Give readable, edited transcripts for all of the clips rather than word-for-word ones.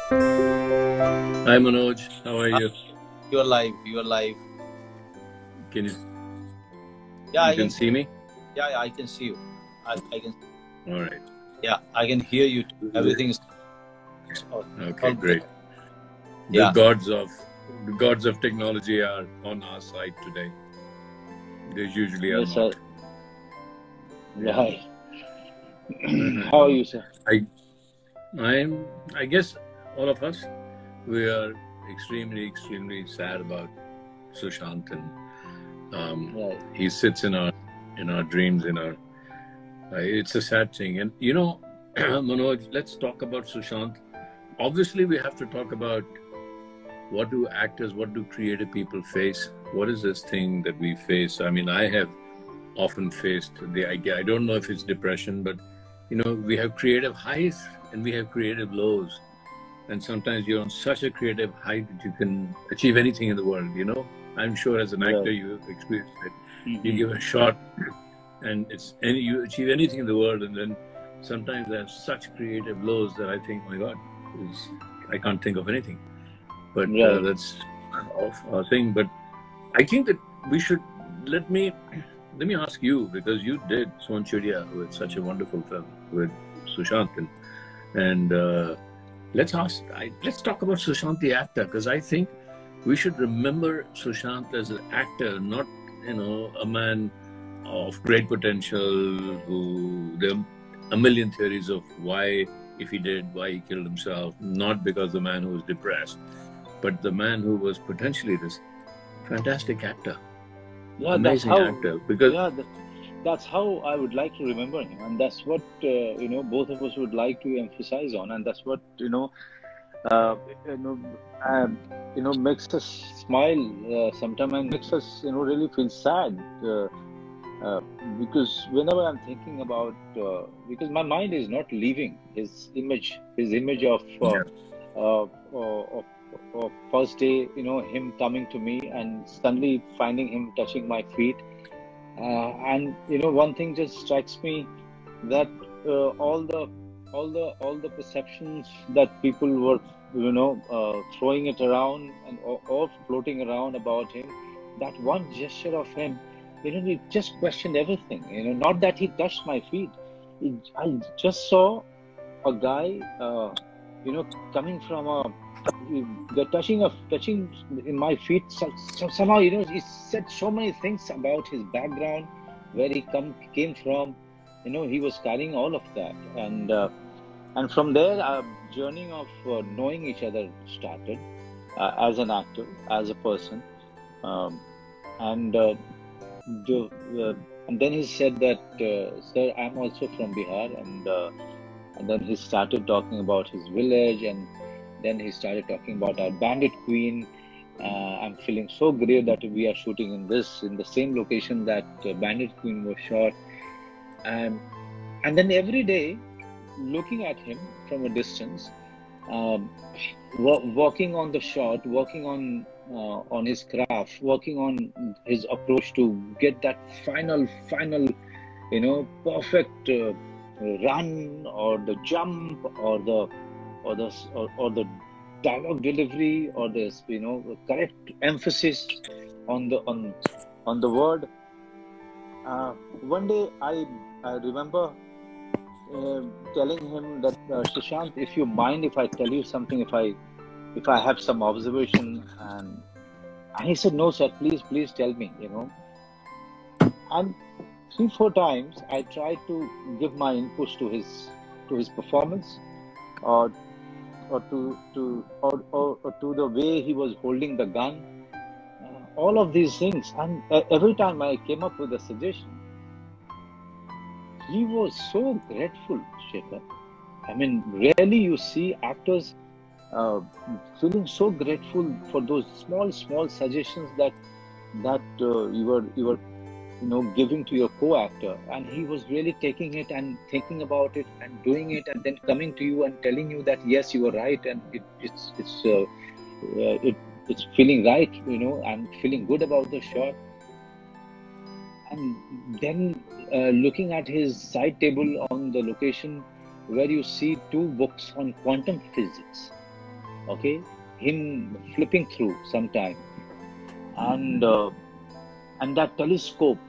Hi Manoj, how are Uh, you? You're live. You're live. Can Yeah, you I can can. see me? Yeah, I can see you. I can. All right. Yeah, I can hear you too. Everything is Okay, all good. great. The Yeah. gods of the gods of technology are on our side today. They usually are Yes, sir. not. Yeah. Right. How are you, sir? I I guess all of us we are extremely sad about Sushant, and Right. he sits in our dreams, in our it's a sad thing. And Manoj, let's talk about Sushant. Obviously we have to talk about what do actors, what do creative people face? What is this thing that we face? I mean, I have often faced the idea. I don't know if it's depression, but we have creative highs and we have creative lows. And sometimes you're on such a creative height that you can achieve anything in the world. I'm sure as an actor Right. you experienced it. You Mm-hmm. give a shot and you achieve anything in the world, and then sometimes I have such creative lows that I think, my God, I can't think of anything. But Right. that's off our thing. But I think that we should let me ask you, because you did Son Chidiya with such a wonderful film with Sushant, and let's talk about Sushant the actor, because I think we should remember Sushant as an actor, not a man of great potential who there are a million theories of why he killed himself, not because the man who was depressed, but the man who was potentially this fantastic actor, Yeah, that's amazing how. actor. Because Yeah, that's how I would like to remember him, and that's what both of us would like to emphasize on, and that's what uh, you know, um, makes us smile sometimes and makes us really feel sad. Uh, because whenever I'm thinking about, because my mind is not leaving his image yeah, of first day, him coming to me and suddenly finding him touching my feet. And one thing just strikes me that all the perceptions that people were, throwing it around and or floating around about him, that one gesture of him, it just questioned everything. Not that he touched my feet. I just saw a guy, coming from the touching in my feet. Somehow, he said so many things about his background, where he came from. He was carrying all of that, and from there, our journey of knowing each other started, as an actor, as a person, um, and the, and then he said that, "Sir, I'm also from Bihar," and then he started talking about his village, and then he started talking about our Bandit Queen. I'm feeling so great that we are shooting in the same location that Bandit Queen was shot. Um, and then every day, looking at him from a distance, um, working on the shot, working on his craft, working on his approach to get that final, perfect run, or the jump, or the dialogue delivery, or this, correct emphasis on the word. One day, I remember telling him that, Shashank, if you mind if I tell you something, if I have some observation, and he said, no, sir, please tell me. And 3 4 times I tried to give my inputs to his performance, or or to the way he was holding the gun, all of these things. And every time I came up with a suggestion, he was so grateful, Shekhar. I mean, rarely you see actors uh, feeling so grateful for those small suggestions that you were giving to your co-actor, and he was really taking it and thinking about it and doing it, and then coming to you and telling you that yes, you were right, and it's feeling right, and feeling good about the shot. And then looking at his side table on the location, where you see two books on quantum physics, okay, him flipping through sometime, and that telescope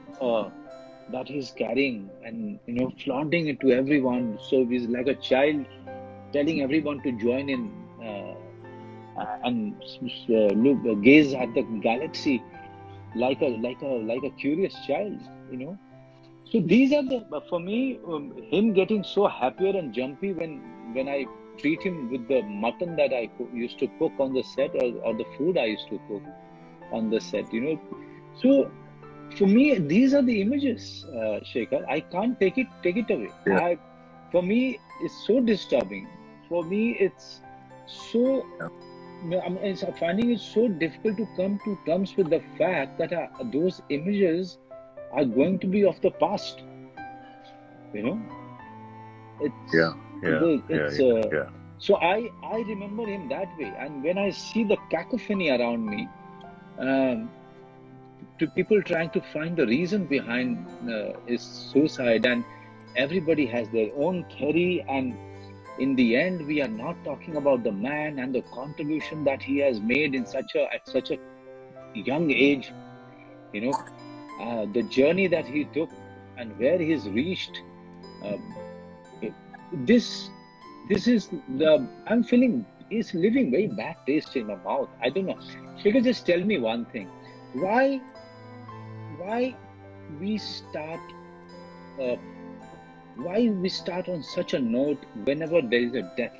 that he's carrying, and flaunting it to everyone. So he's like a child telling everyone to join in and look, gaze at the galaxy like a curious child. So these are for me, him getting so happier and jumpy when I treat him with the mutton that I used to cook on the set, or the food I used to cook on the set. So for me, these are the images, Shekhar. I can't take it away. Yeah. For me, it's so disturbing. For me, it's so. I'm finding it so difficult to come to terms with the fact that those images are going to be of the past. It's Yeah. So I remember him that way, and when I see the cacophony around me, to people trying to find the reason behind his suicide, and everybody has their own theory, and in the end, we are not talking about the man and the contribution that he has made at such a young age. The journey that he took and where he's reached. This is I'm feeling is leaving very bad taste in my mouth. I don't know. Shekhar, just tell me one thing. Why we start on such a note whenever there is a death?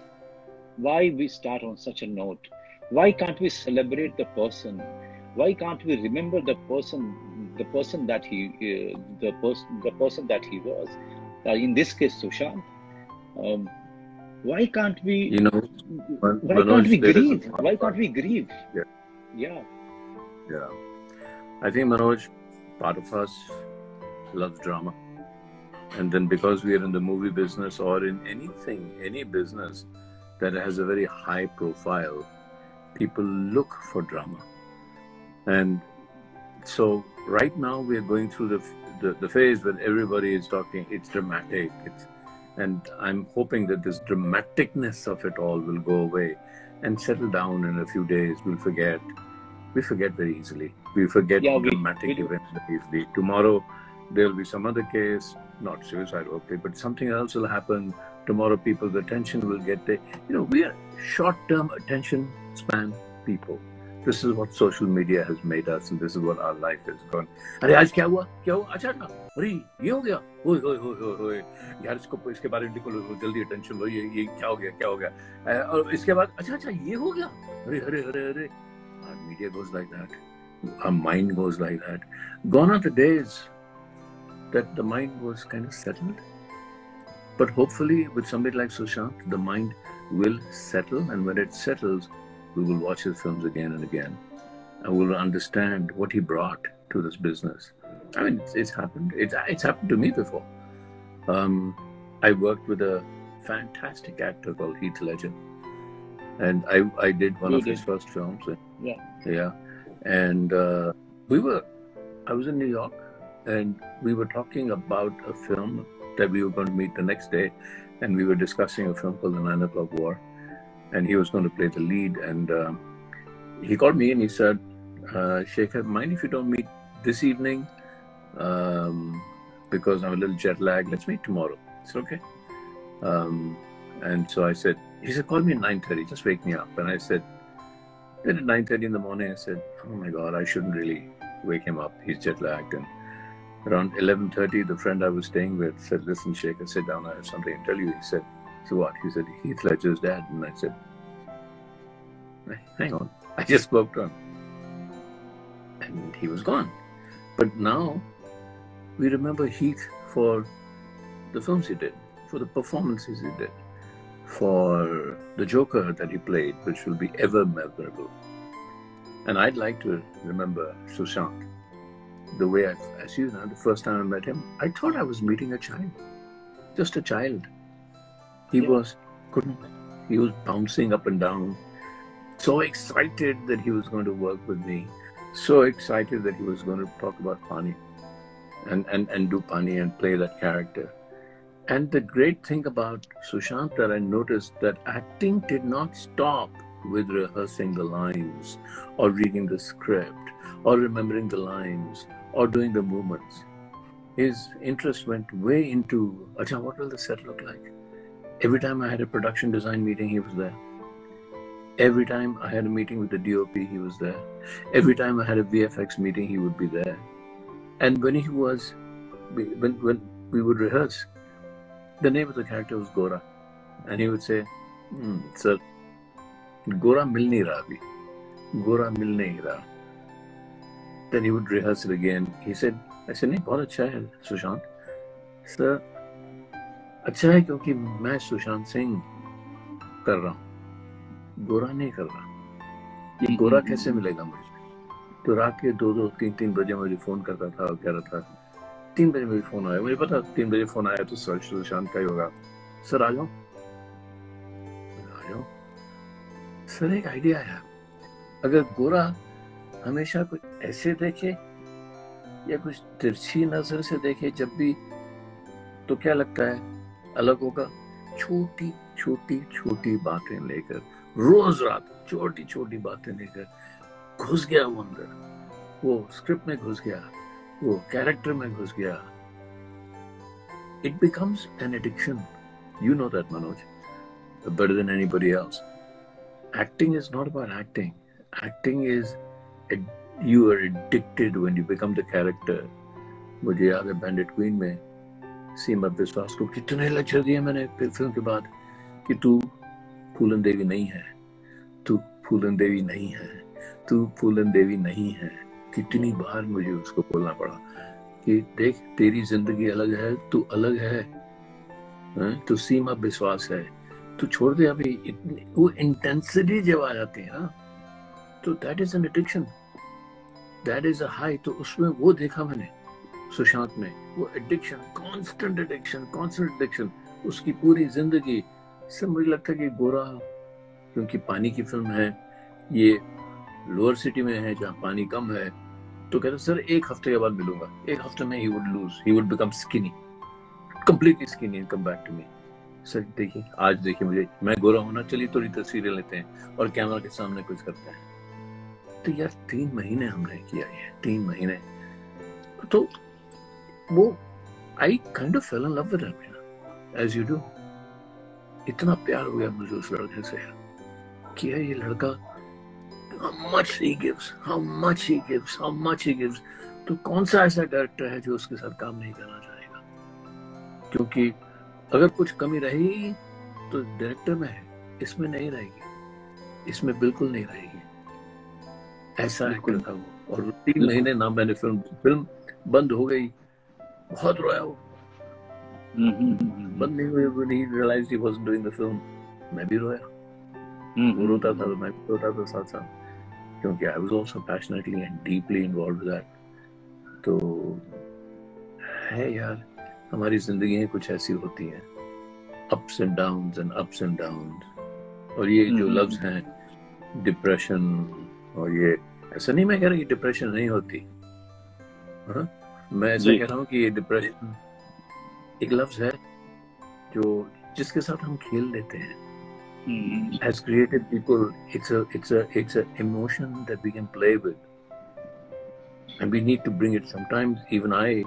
Why we start on such a note? Why can't we celebrate the person? Why can't we remember the person that he was? In this case, Sushant. Why can't we? Why can't we grieve? Why can't we grieve? Yeah. I think, Manoj, part of us loves drama. And then because we are in the movie business, or in any business that has a very high profile, people look for drama. And so right now we are going through the phase where everybody is talking, it's dramatic. And I'm hoping that this dramaticness of it all will go away and settle down in a few days. We forget very easily. We forget dramatic events very easily. Tomorrow, there'll be some other case, not suicide, okay, but something else will happen. Tomorrow, people's attention will get there. We are short-term attention span people. This is what social media has made us, and this is what our life has gone. अरे आज क्या हुआ? अच्छा था? अरे ये हो गया? ओए यार इसके बारे में लिखो जल्दी attention लो, ये क्या हो गया? और इसके बाद अच्छा ये हो गया? अरे our media goes like that. Our mind goes like that. Gone are the days that the mind was kind of settled. But hopefully with somebody like Sushant, the mind will settle, and when it settles, we will watch his films again and again, and we will understand what he brought to this business. I mean, it's happened. It's happened to me before. I worked with a fantastic actor called Heath Ledger, and I did one of his first films. Yeah. And I was in New York, and we were talking about a film that we were going to meet the next day, and we were discussing a film called The 9 O'Clock War, and he was going to play the lead. And he called me and he said, Shekhar, mind if you don't meet this evening? Because I'm a little jet lagged. Let's meet tomorrow. It's okay. And so he said, call me at 9:30, just wake me up. And I said, then at 9:30 in the morning, I said, oh my God, I shouldn't really wake him up. He's jet lagged. And around 11:30, the friend I was staying with said, listen, Shekhar, sit down. I have something to tell you. He said, so what? He said, Heath Ledger's dad. And I said, hang on. I just spoke to him. And he was gone. But now we remember Heath for the films he did, for the performances he did, for the Joker that he played, which will be ever memorable. And I'd like to remember Sushant the way I see you now. The first time I met him, I thought I was meeting a child, just a child. He was bouncing up and down, so excited that he was going to work with me, so excited that he was going to talk about Pani and do Pani and play that character. And the great thing about Sushant that I noticed, that acting did not stop with rehearsing the lines or reading the script or remembering the lines or doing the movements. His interest went way into, Acha, what will the set look like? Every time I had a production design meeting, he was there. Every time I had a meeting with the DOP, he was there. Every time I had a VFX meeting, he would be there. And when when we would rehearse, the name of the character was Gora. And he would say, sir, Gora mil nahi raha abhi. Gora mil nahi raha. Then he would rehearse it again. He said, I said, नहीं बहुत अच्छा है Sushant. Sir, अच्छा है क्योंकि मैं सुशांत सिंह कर रहा हूँ, गोरा नहीं कर रहा. ये गोरा कैसे मिलेगा मुझे? तो रात के 2-2, 3-3 बजे मुझे फोन करता था और कह रहा था, 3 बजे मुझे फोन आया, मुझे पता 3 बजे फोन आया तो सर सुशांत का ही होगा. सर आ जाओ. सर एक आइडिया है, अगर गोरा हमेशा कुछ ऐसे देखे या कुछ तिरछी नजर से देखे जब भी, तो क्या लगता है अलग होगा? छोटी छोटी छोटी बातें लेकर, रोज रात छोटी छोटी बातें लेकर घुस गया वो अंदर, वो स्क्रिप्ट में घुस गया, वो कैरेक्टर में घुस गया. It becomes an addiction. You know that, Manoj, better than anybody else. Acting is not about acting. Acting is, you are addicted when you become the character. मुझे याद है बैंडिट क्वीन में सीमा विश्वास को कितने लेक्चर दिए मैंने फिल्म के बाद कि तू फूलन देवी नहीं है, तू फूलन देवी नहीं है, तू फूलन देवी नहीं है. कितनी बार मुझे उसको बोलना पड़ा कि देख तेरी जिंदगी अलग है, तू अलग है, तू सीमा विश्वास है, तू छोड़ दे अभी. इतनी वो इंटेंसिटी जब आ जाती है ना, तो that is an addiction, that is a high. तो उसमें वो देखा मैंने सुशांत में, वो एडिक्शन, कांस्टेंट एडिक्शन. उसकी पूरी जिंदगी से मुझे लगता है कि गोरा, क्योंकि पानी की फिल्म है, ये लोअर सिटी में है जहाँ पानी कम है, तो कहते सर 1 हफ्ते के बाद मिलूंगा. 1 हफ्ते में he would become skinny, completely skinny and come back to me. Sir देखिए, आज देखिए मुझे, मैं गोरा होना, चलिए थोड़ी तस्वीरें लेते हैं और कैमरा के सामने कुछ करते हैं. तो यार 3 महीने हमने किया ये, 3 महीने. तो वो I kind of fell in love with him, as you do. इतना प्यार हो गया मुझे उस लड़के से कि ये लड़का, how much he gives. तो कौन सा ऐसा डायरेक्टर है जो उसके साथ काम नहीं करना चाहेगा? क्योंकि अगर कुछ कमी रही तो डायरेक्टर में है, इसमें नहीं रहेगी, इसमें बिल्कुल नहीं रहेगी. ऐसा एक्टर था वो. और 3 महीने ना मैंने फिल्म बंद हो गई, बहुत रोया वो. बंद नहीं हुई, when he realized he wasn't doing the film, मैं भी रोया. वो रोता था तो मैं भी रोता था साथ साथ, क्योंकि I was also passionately and deeply involved with that. तो है यार, हमारी जिंदगी कुछ ऐसी होती हैं, ups and downs. और ये जो लफ्ज हैं डिप्रेशन, और ये ऐसा नहीं मैं कह रहा कि डिप्रेशन नहीं होती, हाँ? मैं ऐसा कह रहा हूँ कि ये डिप्रेशन एक लफ्ज है जो जिसके साथ हम खेल लेते हैं. As creative people, it's a emotion that we can play with, and we need to bring it. Sometimes even I,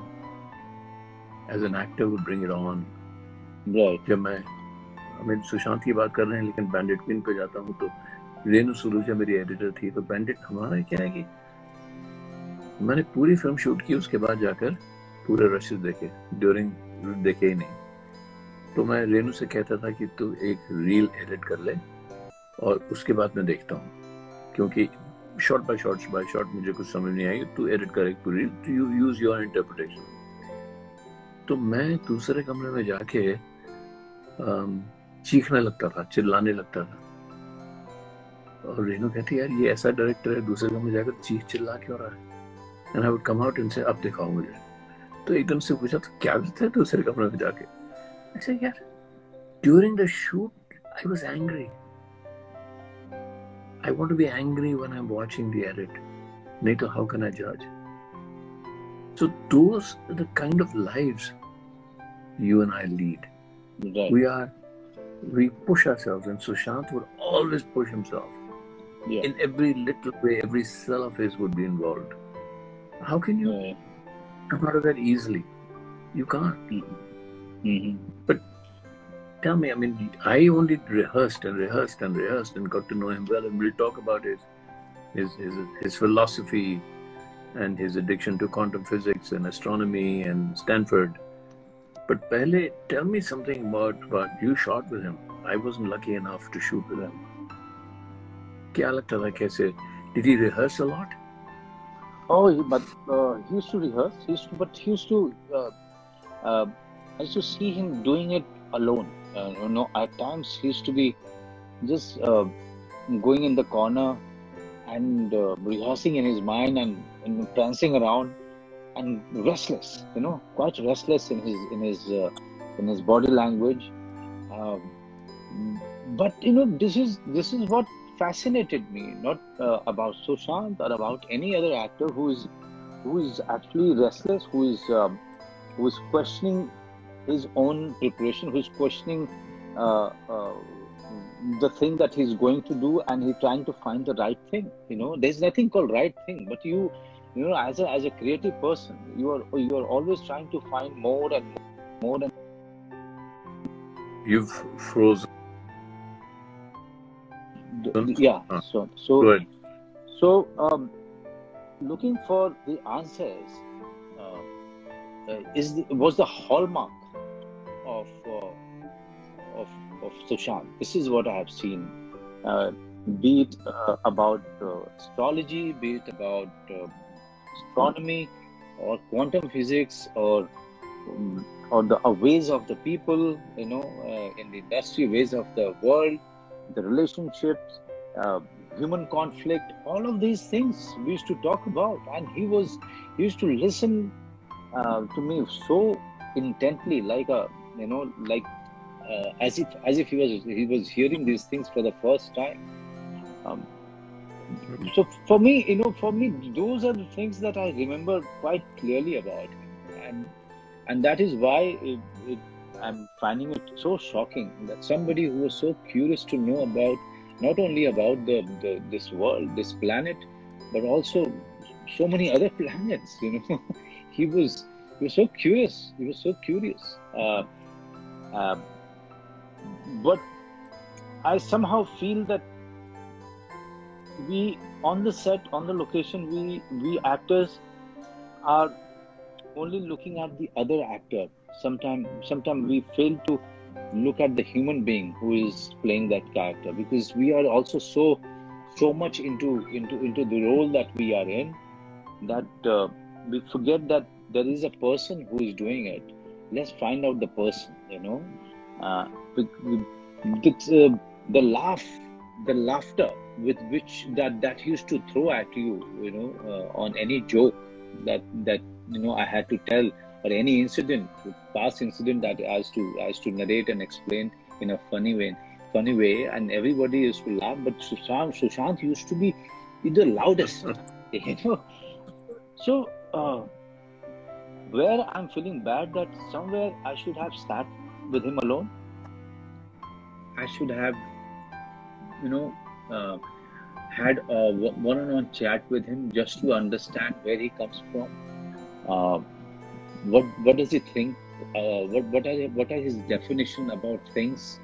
as an actor, would bring it on. Right. जब मैं सुशांत की बात कर रहे हैं, लेकिन बैंडिट क्वीन पे जाता हूँ तो रेनू सुलूजा मेरी एडिटर थी. तो बैंडिट हमारा क्या है कि मैंने पूरी फिल्म शूट की, उसके बाद जाकर पूरे रशेस देखे, ड्यूरिंग देखे ही नहीं. तो मैं रेनू से कहता था कि तू एक रील एडिट कर ले और उसके बाद मैं देखता हूँ, क्योंकि शॉट बाय शॉट मुझे कुछ समझ नहीं आएगी. तू एडिट कर एक पूरी, यू यूज योर इंटरप्रिटेशन. तो मैं दूसरे कमरे में जाके चीखने लगता था, चिल्लाने लगता था. और रेनू कहती यार ये ऐसा डायरेक्टर है, दूसरे कमरे में जाकर चीख चिल्ला क्यों रहा है? And I would come out and से अब दिखाओ मुझे. तो एकदम से पूछा तो क्या करते हैं दूसरे कमरे में जाके? ऐसे यार during the shoot I was angry. I want to be angry when I'm watching the edit. नहीं तो how can I judge? So those are the kind of lives you and I lead. Right. We push ourselves, and Sushant would always push himself. Yeah. in every little way, every cell of his would be involved. How can you Yeah. come out of that easily? You can't. Mm-hmm. But tell me, I mean, I only rehearsed and got to know him well, and we'll talk about his philosophy and his addiction to quantum physics and astronomy and Stanford. But Pehle, tell me something about you shot with him. I wasn't lucky enough to shoot with him. क्या लगता था कैसे? Did he rehearse a lot? Oh, he used to rehearse. I used to see him doing it alone. At times he used to be just going in the corner and rehearsing in his mind and prancing around and restless. Quite restless in his body language. But this is what fascinated me, not about Sushant or about any other actor who is actually restless, who is questioning his own preparation, who is questioning the thing that he's going to do, and he's trying to find the right thing. There's nothing called right thing, but you as a creative person, you are always trying to find more and more. And you've frozen. Yeah. Go ahead. So looking for the answers was the hallmark of Sushant. This is what I have seen. Be it about astrology, be it about astronomy or quantum physics or the ways of the people, in the industry, ways of the world, the relationships, human conflict, all of these things we used to talk about, and he used to listen to me so intently, as if he was hearing these things for the first time. So for me, those are the things that I remember quite clearly about him, and that is why I'm finding it so shocking that somebody who was so curious to know about not only about this world, this planet, but also so many other planets. He was so curious. He was so curious. But I somehow feel that we, on the set, on the location, we actors are only looking at the other actor. Sometimes we fail to look at the human being who is playing that character, because we are also so much into the role that we are in, that we forget that there is a person who is doing it. Let's find out the person. The laughter with which that used to throw at you, on any joke that I had to tell, or any incident, past incident that I has to narrate and explain in a funny way, and everybody used to laugh. But Sushant used to be the loudest, So where I'm feeling bad, that somewhere I should have sat with him alone. I should have, had a one-on-one chat with him, just to understand where he comes from. What does he think? What are his definition about things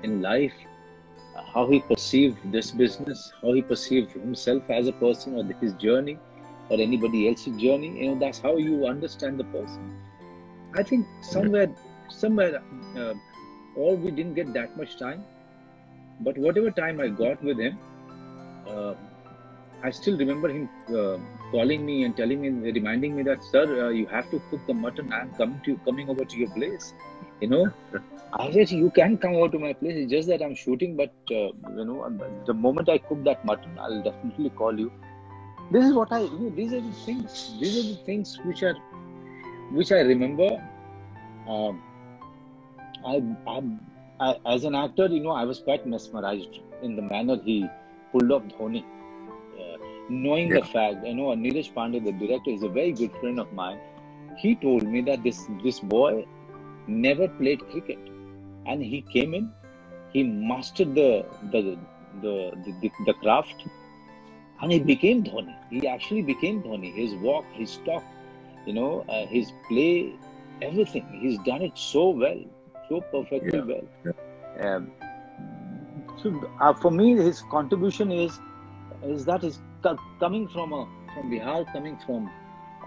in life? How he perceived this business? How he perceived himself as a person, or his journey, or anybody else's journey? That's how you understand the person. I think somewhere, or we didn't get that much time. But whatever time I got with him, I still remember him calling me and reminding me that, sir, you have to cook the mutton. I'm coming over to your place. I said, you can come over to my place. It's just that I'm shooting, but the moment I cook that mutton, I'll definitely call you. This is what these are the things. These are the things which I remember. I, as an actor, I was quite mesmerized in the manner he pulled off Dhoni. Knowing the fact, Neeraj Pandey, the director, is a very good friend of mine. He told me that this boy never played cricket, and he came in, he mastered the the craft, and he became Dhoni. He actually became Dhoni. His walk, his talk, his play, everything. He's done it so well, so perfectly well. Yeah. For me, his contribution is coming from Bihar, coming from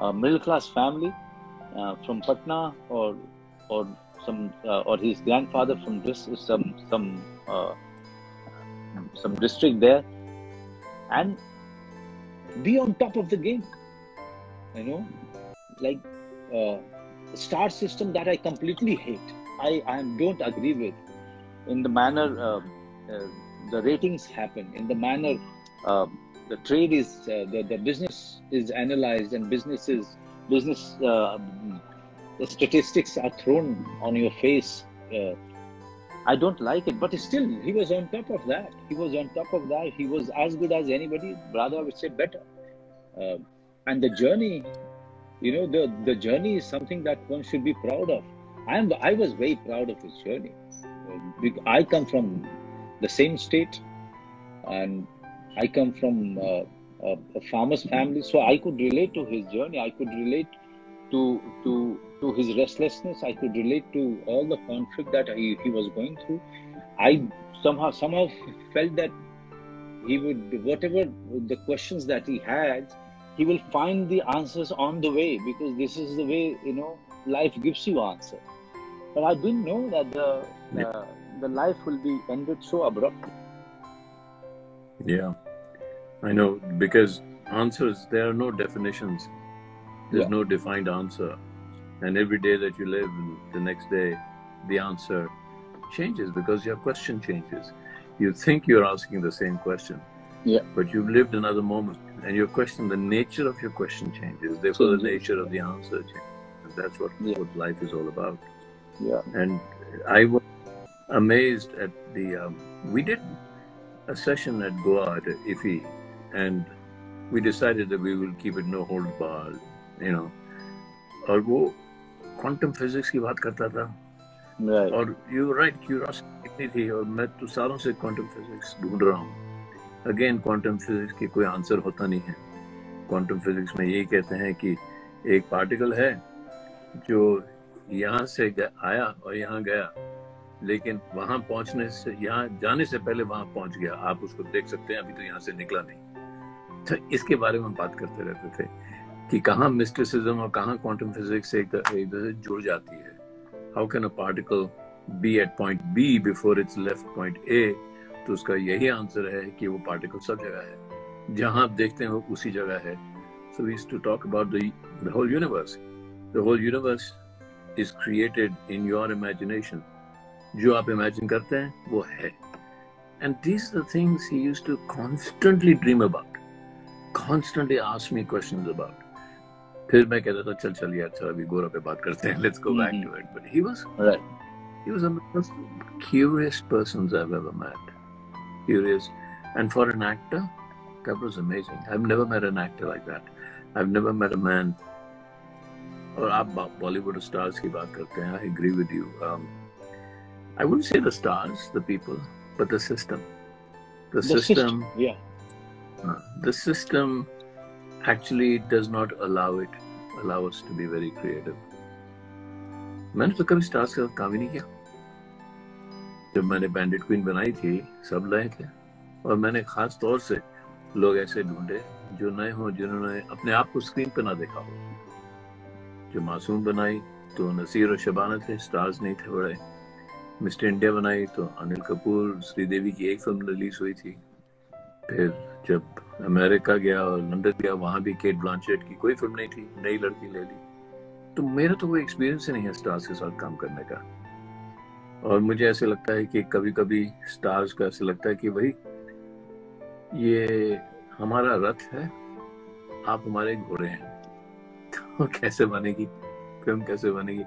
a middle class family, from Patna, or his grandfather from some district there, and be on top of the game. Like star system that I completely hate. I don't agree with, in the manner the ratings happen, in the manner the trade is the business is analyzed, and business the statistics are thrown on your face. I don't like it, but still he was on top of that. He was as good as anybody, rather I would say better. And the journey, the journey is something that one should be proud of. I was very proud of his journey. I come from the same state, and I come from a farmer's family, so I could relate to his journey. I could relate to his restlessness. I could relate to all the conflict that he was going through. I somehow felt that he would, whatever the questions that he had, he will find the answers on the way, because this is the way, life gives you answer. But I didn't know that the life will be ended so abruptly. Yeah, I know, because answers, there are no definitions. There's no defined answer. And every day that you live, the next day, the answer changes because your question changes. You think you're asking the same question, but you've lived another moment, and your question, the nature of your question changes. Therefore, the nature of the answer changes. And that's what life is all about. Yeah. And I was amazed at we did a session at Goa at IFFI, and we decided that we will keep it no holds barred, और वो quantum physics की बात करता था, और you're right, curiosity थी, और मैं तो सालों से quantum physics ढूंढ रहा हूँ. Again, quantum physics की कोई आंसर होता नहीं है. Quantum physics में यही कहते हैं कि एक पार्टिकल है जो यहाँ से आया और यहाँ गया, लेकिन वहाँ पहुँचने से, यहाँ जाने से पहले वहाँ पहुँच गया. आप उसको देख सकते हैं, अभी तो यहाँ से निकला नहीं. तो इसके बारे में बात करते रहते थे कि कहाँ मिस्टिसिज्म और कहाँ क्वांटम फिजिक्स एक दूसरे से जुड़ जाती है. How can a particle be at point B before it's left point A? तो उसका यही आंसर है कि वो पार्टिकल सब जगह है, जहाँ आप देखते हैं वो उसी जगह है. So we used to talk about the whole universe. The whole universe is created in your imagination. जो आप इमेजिन करते हैं वो है. And these the things he used to constantly dream about, constantly ask me questions about. फिर मैं कहता था चल यार, चल अभी गोरा पे बात करते हैं, let's go back to it. But he was one of the most curious persons I've ever met. Curious. And for an actor, that was amazing. I've never met an actor like that. I've never met a man. और आप Bollywood stars की बात करते हैं, I agree with you. I wouldn't say the stars, the people, but the system. The system. The system actually does not allow us to be very creative. मैंने तो कभी stars का काम ही नहीं किया. जब मैंने बैंडिट क्वीन बनाई थी, सब नए थे, और मैंने खास तौर से लोग ऐसे ढूंढे जो नए हों, जिन्होंने अपने आप को स्क्रीन पे ना देखा हो. जो मासूम बनाई तो नसीर और शबाना थे, स्टार्स नहीं थे बड़े. मिस्टर इंडिया बनाई तो अनिल कपूर, श्रीदेवी की एक फिल्म रिलीज हुई थी. फिर जब अमेरिका गया और लंदन गया, वहां भी केट ब्लांचेट की कोई फिल्म नहीं थी, नई लड़की ले ली. तो मेरा तो वो एक्सपीरियंस ही नहीं है स्टार्स के साथ काम करने का. और मुझे ऐसे लगता है कि कभी कभी स्टार्स का ऐसे लगता है कि भाई ये हमारा रथ है, आप हमारे घोड़े हैं, तो कैसे बनेगी फिल्म, कैसे बनेगी?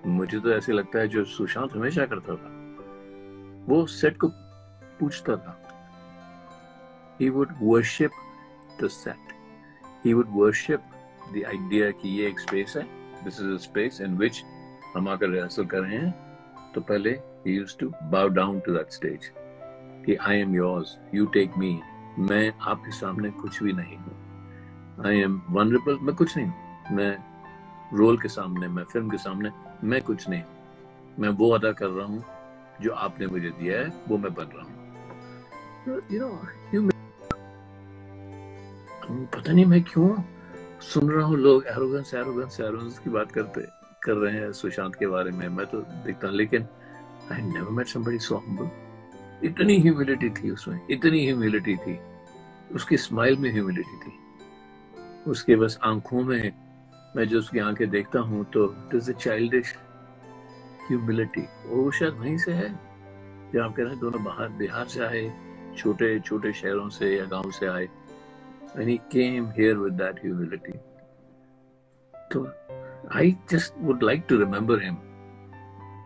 मुझे तो ऐसे लगता है जो सुशांत हमेशा करता था, वो सेट को पूछता था. He would worship the set. He would worship the idea कि ये एक space है, this is a space in which हम आकर रिहर्सल कर रहे हैं. तो पहले he used to bow down to that stage. कि I am yours, you take me, मैं आपके सामने कुछ भी नहीं हूँ, आई एम वनरेबल, मैं कुछ नहीं हूँ, मैं रोल के सामने, मैं फिल्म के सामने मैं कुछ नहीं हूँ, मैं वो अदा कर रहा हूँ जो आपने मुझे दिया है, वो मैं बन रहा हूँ। पता नहीं मैं क्यों सुन रहा हूँ लोग एरोगेंस की बात कर रहे हैं सुशांत के बारे में, मैं तो देखता हूँ, लेकिन I never met somebody so humble. इतनी ह्यूमिलिटी थी उसमें, इतनी ह्यूमिलिटी थी, उसकी स्माइल में ह्यूमिलिटी थी, उसके बस आंखों में, मैं जो उसकी आंखें देखता हूँ तो it is a childish humility. वो शायद वहीं से है जहाँ आप कह रहे हैं दोनों बाहर बिहार से आए, छोटे छोटे शहरों से या गांव से आए, and he came here with that humility. So I just would like to remember him.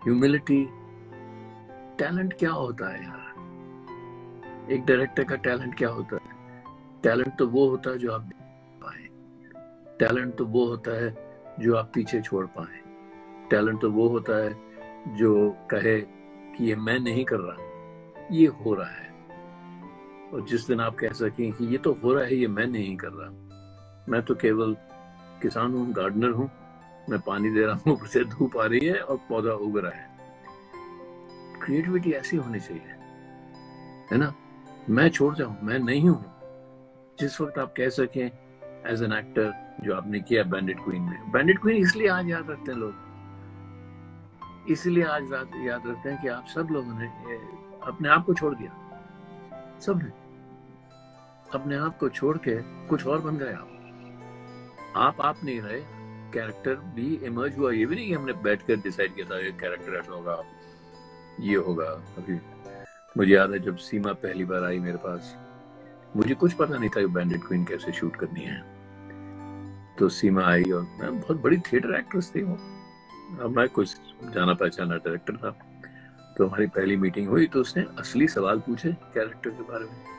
Humility, talent क्या होता है यार? एक डायरेक्टर का टैलेंट क्या होता है? टैलेंट तो वो होता है जो आप पाए, टैलेंट तो वो होता है जो आप पीछे छोड़ पाए, टैलेंट तो वो होता है जो कहे कि ये मैं नहीं कर रहा, ये हो रहा है। और जिस दिन आप कह सकें कि ये तो हो रहा है, ये मैं नहीं कर रहा, मैं तो केवल किसान हूँ, गार्डनर हूँ, मैं पानी दे रहा हूँ, ऊपर से धूप आ रही है और पौधा उग रहा है। क्रिएटिविटी ऐसी होनी चाहिए, है ना? मैं छोड़ जाऊं, मैं नहीं हूँ। जिस वक्त आप कह सकें एज एन एक्टर, जो आपने किया बैंडिट क्वीन में, बैंडिट क्वीन इसलिए आज याद रखते हैं लोग, इसलिए आज याद रखते हैं कि आप सब लोगों ने अपने आप को छोड़ दिया, सबने अपने आप को छोड़ के कुछ और बन गए। आप नहीं रहे, कैरेक्टर भी इमर्ज हुआ। ये भी नहीं कि हमने बैठकर डिसाइड किया था ये कैरेक्टर ऐसा होगा, ये होगा। अभी मुझे याद है जब सीमा पहली बार आई मेरे पास, मुझे कुछ पता नहीं था कि बैंडिट क्वीन कैसे शूट करनी है। तो सीमा आई और मैं बहुत बड़ी थिएटर एक्ट्रेस थी वो, अब मैं कुछ जाना पहचाना डायरेक्टर था। तो हमारी पहली मीटिंग हुई तो उसने असली सवाल पूछे कैरेक्टर के बारे में,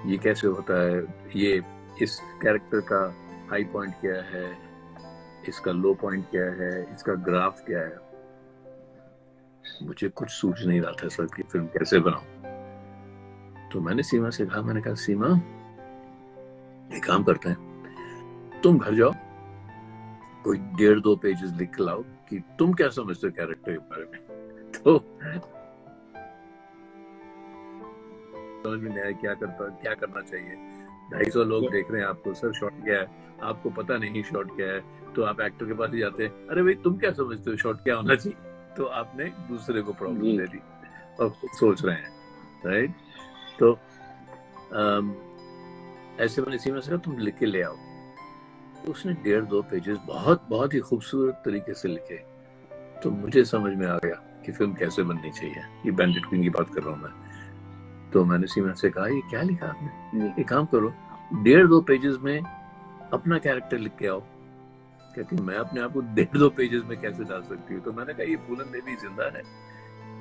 ये कैसे होता है, ये इस कैरेक्टर का हाई पॉइंट क्या है, इसका लो पॉइंट क्या है, इसका ग्राफ क्या है। मुझे कुछ सूझ नहीं रहा था सर कि फिल्म कैसे बनाऊं। तो मैंने सीमा से कहा, मैंने कहा सीमा एक काम करते हैं, तुम घर जाओ, कोई 1.5-2 पेजेस लिख के लाओ कि तुम क्या समझते हो कैरेक्टर के बारे में। तो समझ में नहीं आया क्या करना चाहिए। 250 लोग देख रहे हैं आपको, सर शॉट क्या है, आपको पता नहीं शॉट क्या है, तो आप एक्टर के पास ही जाते हैं, अरे भाई तुम क्या समझते हो शॉट क्या होना चाहिए। तो आपने दूसरे को प्रॉब्लम दे दी और खुद सोच रहे हैं, राइट। तो ऐसे मैंने सीमा से कहा तुम लिख के ले आओ। तो उसने 1.5-2 पेजेस बहुत ही खूबसूरत तरीके से लिखे। तो मुझे समझ में आ गया कि फिल्म कैसे बननी चाहिए। ये बैंडिट क्वीन की बात कर रहा हूँ मैं। तो मैंने सीमा से कहा ये क्या लिखा आपने, एक काम करो 1.5-2 पेजेस में अपना कैरेक्टर लिख के आओ। कहती मैं अपने आप को 1.5-2 पेजेस में कैसे डाल सकती हूँ। तो मैंने कहा ये पूनम देवी जिंदा है,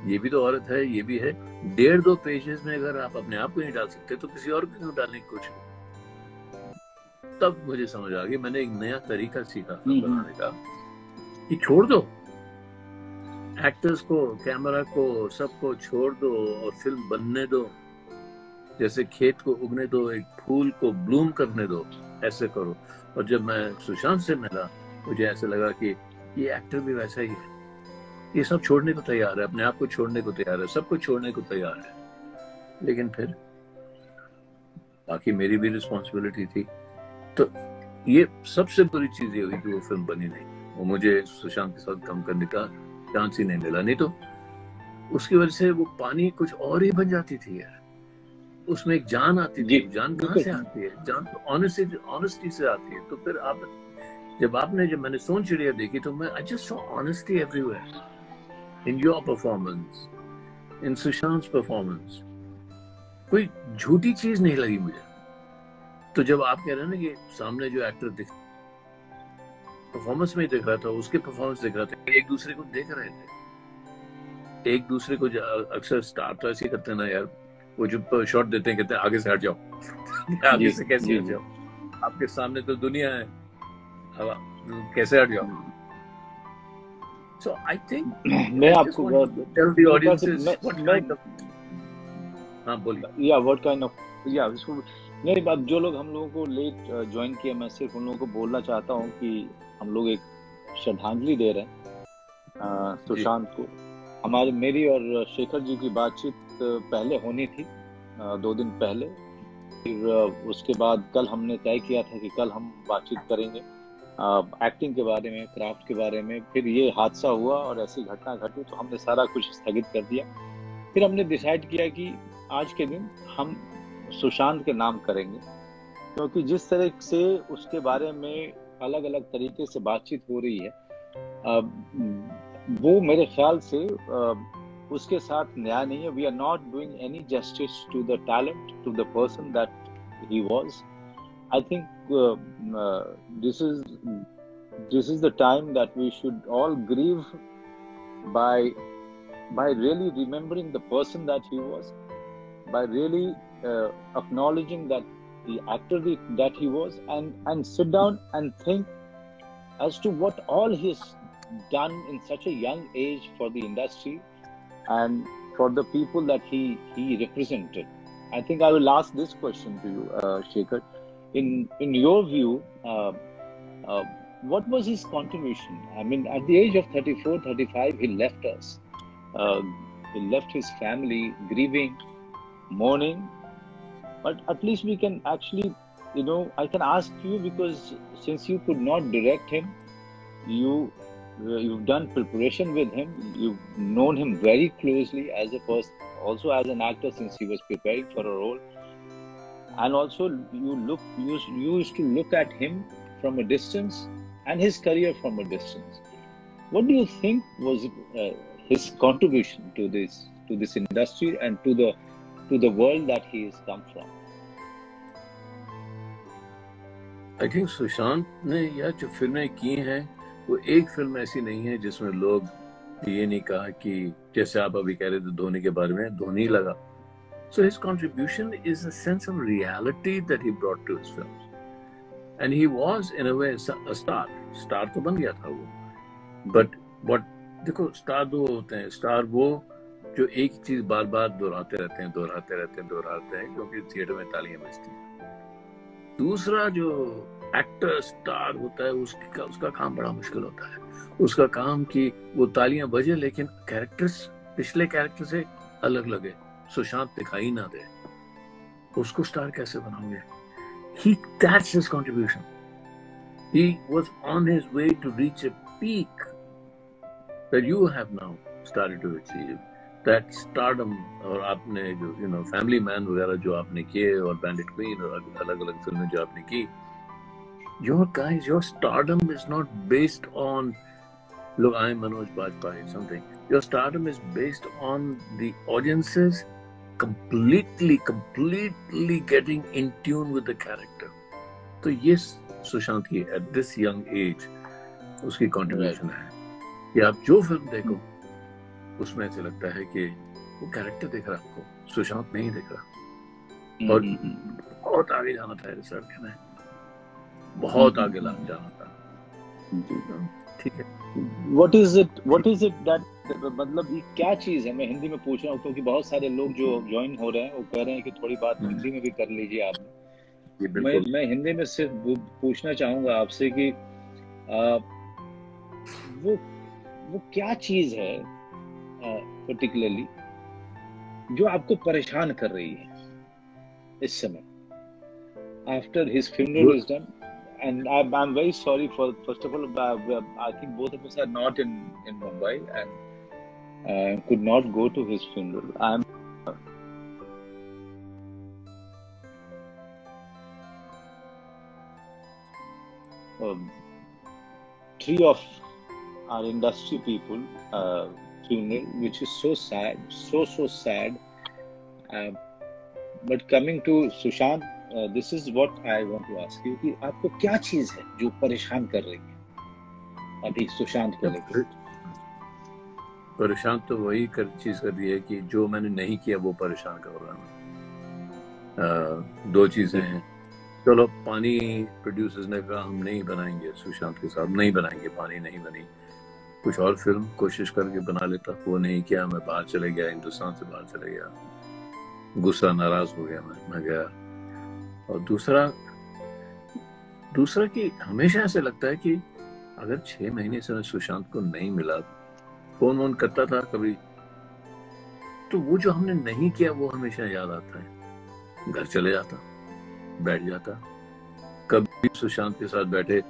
ये भी तो औरत है, ये भी है। 1.5-2 पेजेस में अगर आप अपने आप को नहीं डाल सकते तो किसी और को क्यों डालने की कोशिश। तब मुझे समझ आ गई, मैंने एक नया तरीका सीखा फिल्म बनाने का कि छोड़ दो एक्टर्स को, कैमरा को, सबको छोड़ दो और फिल्म बनने दो। जैसे खेत को उगने दो, एक फूल को ब्लूम करने दो, ऐसे करो। और जब मैं सुशांत से मिला मुझे ऐसे लगा कि ये एक्टर भी वैसा ही है, ये सब छोड़ने को तैयार है, अपने आप को छोड़ने को तैयार है, सबको छोड़ने को तैयार है। लेकिन फिर बाकी मेरी भी रिस्पॉन्सिबिलिटी थी। तो ये सबसे बुरी चीज ये हुई कि वो फिल्म बनी नहीं, और मुझे सुशांत के साथ काम करने का चांस ही नहीं मिला। नहीं तो उसकी वजह से वो पानी कुछ और ही बन जाती थी यार, उसमें एक जान आती थी। जान कहाँ से आती है? जान तो ऑनेस्टी से आती है। तो फिर जब मैंने सोन चिड़िया देखी तो मैं I just saw honesty everywhere in your performance, in Sushant performance. कोई झूठी चीज नहीं लगी मुझे। तो जब आप कह रहे हैं ना कि सामने जो एक्टर दिख परफॉर्मेंस में ही दिख रहा था, उसके परफॉर्मेंस दिख रहा था, एक दूसरे को देख रहे थे। एक दूसरे को अक्सर स्टार तो ऐसे करते हैं ना यार, वो जो शॉट देते हैं कहते हैं आगे से हट जाओ। आगे से कैसे हट जाओ, आपके सामने तो दुनिया है, कैसे हट जाओ। सो आई थिंक मैं आपको tell the audiences what kind of हाँ बोलिए। या व्हाट काइंड ऑफ, या इसको नहीं, अब जो लोग हम लोगों को लेट ज्वाइन किया, मैं सिर्फ उन लोगों को बोलना चाहता हूँ कि हम लोग एक श्रद्धांजलि दे रहे हैं जी सुशांत को। मेरी और शेखर जी की बातचीत पहले होनी थी, 2 दिन पहले। फिर उसके बाद कल हमने तय किया था कि कल हम बातचीत करेंगे एक्टिंग के बारे में, क्राफ्ट के बारे में। फिर ये हादसा हुआ और ऐसी घटना घटी तो हमने सारा कुछ स्थगित कर दिया। फिर हमने डिसाइड किया कि आज के दिन हम सुशांत के नाम करेंगे, क्योंकि जिस तरह से उसके बारे में अलग अलग तरीके से बातचीत हो रही है, वो मेरे ख्याल से उसके साथ न्याय नहीं है। We are not doing any justice to the talent, to the person that he was. I think this is the time that we should all grieve by really remembering the person that he was, by really acknowledging that the actor that he was, and sit down and think as to what all he's done in such a young age for the industry and for the people that he represented. I think I will ask this question to you, Shekhar. In your view, what was his contribution? I mean, at the age of 34, 35, he left us. He left his family grieving, mourning. But at least we can actually, I can ask you, because since you could not direct him, you've done preparation with him, you've known him very closely as a person, also as an actor, since he was preparing for a role. And also you used to look at him from a distance and his career from a distance. What do you think was his contribution to this industry and to the world that he has come from? I think Sushant ने यह जो फिल्में की हैं, वो एक film ऐसी नहीं है जिसमें लोग ये नहीं कहा कि, जैसे आप अभी कह रहे थे धोनी के बारे में, धोनी लगा। So his contribution is a sense of reality that he brought to his films, and he was in a way a star. Star तो बन गया था वो, but देखो स्टार दो होते हैं। स्टार वो जो एक चीज बार बार दोहराते रहते हैं क्योंकि थिएटर में तालियां बजती हैं। दूसरा जो एक्टर स्टार होता है, उसका काम बड़ा मुश्किल होता है। उसका काम कि वो तालियां बजे लेकिन कैरेक्टर्स पिछले कैरेक्टर से अलग लगे, सुशांत दिखाई ना दे, उसको स्टार कैसे बनाओगे? That's his contribution. He was on his way to reach a peak that you have now started to achieve. That stardom, और आपने जो फैमिली मैन वगैरह जो आपने किए, और बैंडिट क्वीन और अलग अलग फिल्में जो आपने की, your stardom is not based on, look, I am Manoj Bajpayee, something. Your stardom is based on the audiences completely getting in tune with the character. तो ये सुशांत की at this young age उसकी contribution है कि आप जो film देखो उसमें ऐसे लगता है कि वो कैरेक्टर देख रहा है आपको, सुशांत नहीं देख रहा। और बहुत आगे जाना था इस लड़के ने, बहुत आगे जाना था। ठीक है, What is it that, मतलब ये क्या चीज है? मैं हिंदी में पूछ रहा हूँ क्योंकि बहुत सारे लोग जो ज्वाइन हो रहे हैं वो कह रहे हैं कि थोड़ी बात हिंदी में भी कर लीजिए आपने। मैं हिंदी में सिर्फ पूछना चाहूंगा आपसे कि वो क्या चीज है पर्टिकुलरली जो आपको परेशान कर रही है इस समय, after his funeral is done? And I'm very sorry for, first of all, I think both of us are not in Mumbai and could not go to his funeral. Three of our industry people funeral, which is so sad, so sad. But coming to Sushant, this is what I want to ask you कि आपको क्या चीज है जो परेशान कर रही है अभी सुशांत को लेकर? परेशान तो वही चीज कर रही है कि जो मैंने नहीं किया वो परेशान कर रहा है। 2 चीजें हैं। चलो, पानी प्रोड्यूसर्स ने कहा हम नहीं बनाएंगे सुशांत के साथ, नहीं बनाएंगे, पानी नहीं बनी। कुछ और फिल्म कोशिश करके बना लेता, वो नहीं किया, मैं बाहर चले गया, हिंदुस्तान से बाहर चले गया। गुस्सा, नाराज हो गया मैं गया। और दूसरा कि हमेशा ऐसे लगता है कि अगर 6 महीने से मैं सुशांत को नहीं मिला, फोन वोन करता था कभी, तो वो जो हमने नहीं किया वो हमेशा याद आता है। घर चले जाता, बैठ जाता, कभी सुशांत के साथ बैठे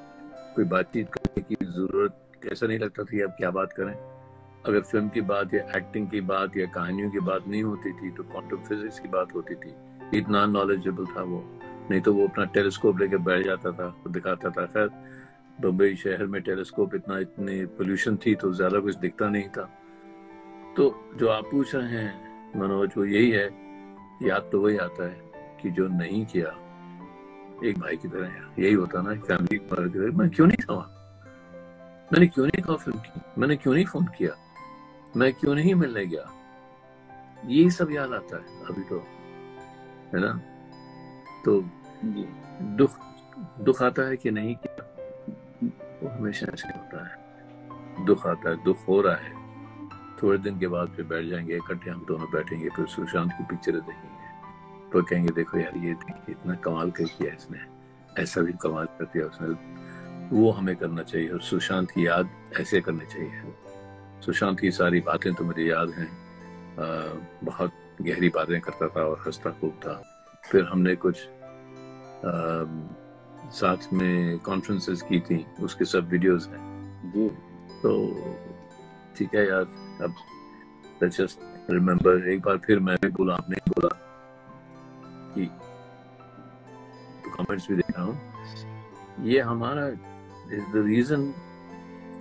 कोई बातचीत करने की जरूरत ऐसा नहीं लगता था कि अब क्या बात करें। अगर फिल्म की बात या एक्टिंग की बात या कहानियों की बात नहीं होती थी तो क्वांटम फिजिक्स की बात होती थी। इतना नॉलेजेबल था वो। नहीं तो वो अपना टेलीस्कोप लेके बैठ जाता था, तो दिखाता था। खैर बम्बई शहर में टेलीस्कोप इतनी पोल्यूशन थी तो ज्यादा कुछ दिखता नहीं था। तो जो आप पूछ रहे हैं मनोज, वो यही है, याद तो वही आता है कि जो नहीं किया एक भाई की तरह। यही होता ना फैमिली की, मैं क्यों नहीं था वहां, मैंने क्यों नहीं कहा फिल्म की, मैंने क्यों नहीं फोन किया, मैं क्यों नहीं मिलने गया, यही सब याद आता है अभी तो, है ना। तो दुख आता है कि नहीं किया, वो हमेशा ऐसे होता है। दुख आता है, दुख हो रहा है, थोड़े दिन के बाद फिर बैठ जाएंगे इकट्ठे, हम दोनों बैठेंगे, फिर सुशांत की पिक्चरें देखेंगे, तो कहेंगे देखो यार ये इतना कमाल कर किया इसने, ऐसा भी कमाल कर दिया उसने, वो हमें करना चाहिए। और सुशांत की याद ऐसे करनी चाहिए। सुशांत की सारी बातें तो मुझे याद हैं, बहुत गहरी बातें करता था और हंसता खूब था। फिर हमने कुछ साथ में कॉन्फ्रेंसेस की थी, उसके सब वीडियोस हैं। तो ठीक है यार, अब लेट्स जस्ट रिमेम्बर। एक बार फिर मैं भी बोला, आपने बोला कि तो कमेंट्स भी देख रहा हूँ, ये हमारा इज द रीजन